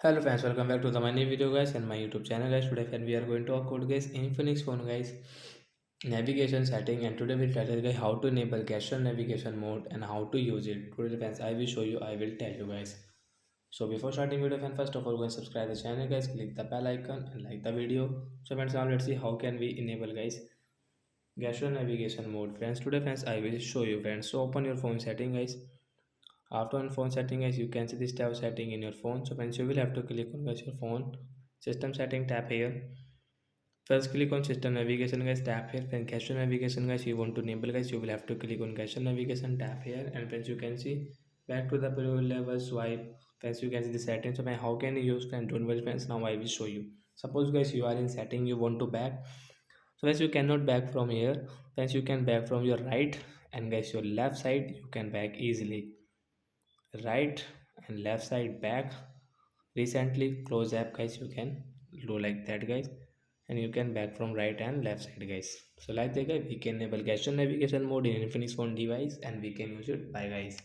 Hello friends, welcome back to the my new video guys and my YouTube channel guys. Today friend we are going to talk about guys Infinix phone guys navigation setting, and today we'll tell you guys how to enable gesture navigation mode and how to use it. Today friends I will show you, I will tell you guys. So before starting video friend, first of all go and subscribe the channel guys, click the bell icon and like the video. So friends, now let's see how can we enable guys gesture navigation mode. Friends, today friends I will show you friends. So open your phone setting guys. After on phone setting guys, you can see this tab setting in your phone. So friends, you will have to click on guys your phone system setting, tap here. First click on system navigation guys, tap here. Then gesture navigation guys, you want to enable guys, you will have to click on gesture navigation, tap here. And friends, you can see back to the previous level swipe. Friends, you can see the settings. So man, how can you use friends? Don't worry friends, now I will show you. Suppose guys you are in setting, you want to back. So guys, you cannot back from here. Friends, you can back from your right, and guys your left side you can back easily. Right and left side back. Recently close app guys, you can do like that guys, and you can back from right and left side guys. So like that guys, we can enable gesture navigation mode in Infinix phone device and we can use it. Bye guys.